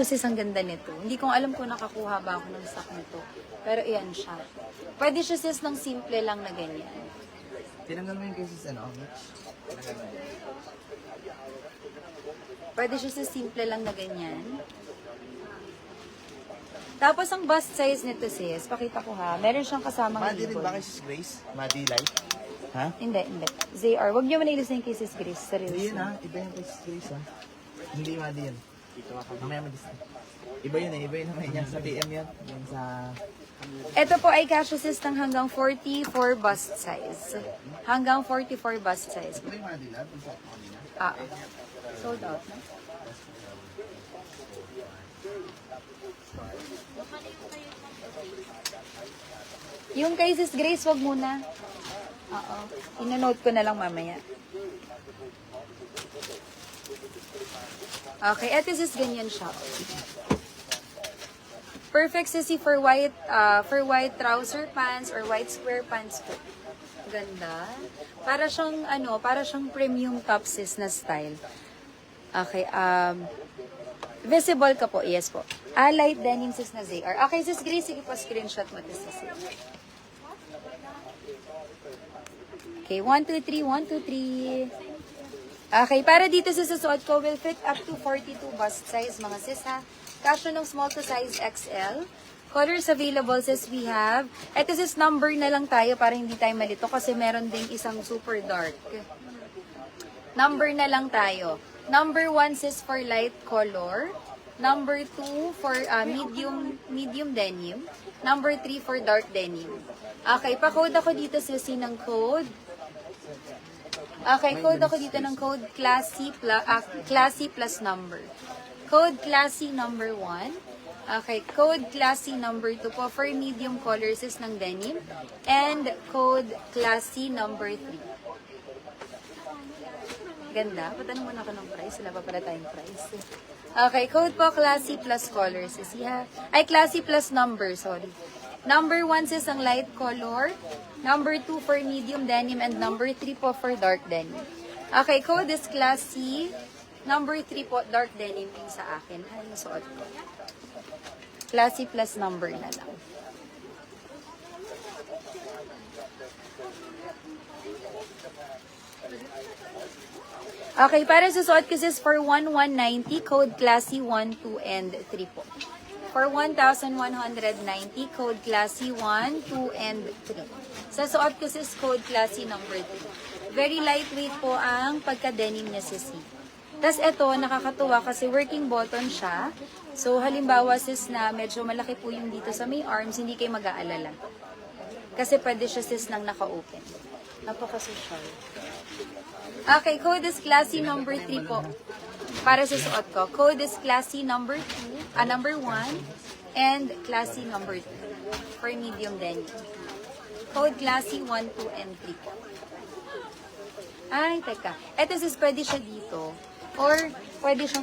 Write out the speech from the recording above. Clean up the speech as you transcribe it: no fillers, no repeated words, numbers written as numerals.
sis, ang ganda nito. Hindi ko alam kung nakakuha ba ako ng stock nito. Pero iyan siya. Pwede siya sis ng simple lang na ganyan. Tinanggal mo yung cases, ano, Mitch? Pwede siya sis simple lang na ganyan. Tapos ang bust size nito sis, pakita ko ha, meron siyang kasamang Madi rin ribbon. ba kay Sis Grace? Madi Light? Ha? Hindi. ZR. Huwag niyo manilisin kay Sis Grace. Hindi Seryoso. yun ha, iba yung kay Sis Grace ha. Hindi Madi yun. Mamaya mag-display. Iba yun eh, iba yun naman yan sa PM yan. Yung sa... Ito po ay cashew sis ng hanggang 44 bust size. Hanggang 44 bust size. Ito yung Madi Lab, yung sa kanina. Ah, sold out na. Yung kay Sis Grace, wag muna. Oo. Ino-note ko na lang mamaya. Okay, eto sis, ganyan siya. Perfect sissy for white trouser pants or white square pants po. Ganda. Para siyang premium top sis na style. Okay, visible ka po, yes po. Light denim sis na ZR. Okay, sis Grace, sige po, screenshot mo sis. Okay, 1, 2, 3, 1, 2, 3. Okay, para dito sa susuot ko will fit up to 42 bust size, mga sis ha. Kasyo ng small to size XL. Colors available sis we have. Ito sis number na lang tayo para hindi tayo malito kasi meron ding isang super dark. Number na lang tayo. Number 1 sis for light color. Number 2 for medium denim. Number 3 for dark denim. Okay, pa-code ako dito sis ng code. Okay, code ako dito ng code classy plus number. Code classy number 1. Okay, code classy number 2 po for medium colors is ng denim. And code classy number 3. Ganda. Patanong muna ako ng price. Wala pa pala tayong price. Okay, code po classy plus colors is ay classy plus number, sorry. Number 1 is ang light color. Number 2 for medium denim. And number 3 po for dark denim. Okay, code is classy. Number 3 po, dark denim yung sa akin. Ay, yung suot ko. Classy plus number na lang. Okay, para sa suot ko sis for 1,190, code classy 1, 2, and 3 po. For 1,190, code classy 1, 2, and 3. Sa suot ko sis, code classy number 3. Very lightweight po ang pagka-denim niya sis. Tapos ito, nakakatuwa kasi working button siya. So, halimbawa sis na medyo malaki po yung dito sa may arms, hindi kayo mag-aalala. Kasi pwede siya sis nang naka-open. Napaka-social. Okay, code is classy number 3 po. Para sa suot ko. Code is classy number 1, and classy number 2 for medium denim. Code classy 1, 2, and 3 po. Ay, teka. Ito sis, pwede siya dito. Or, pwede siyang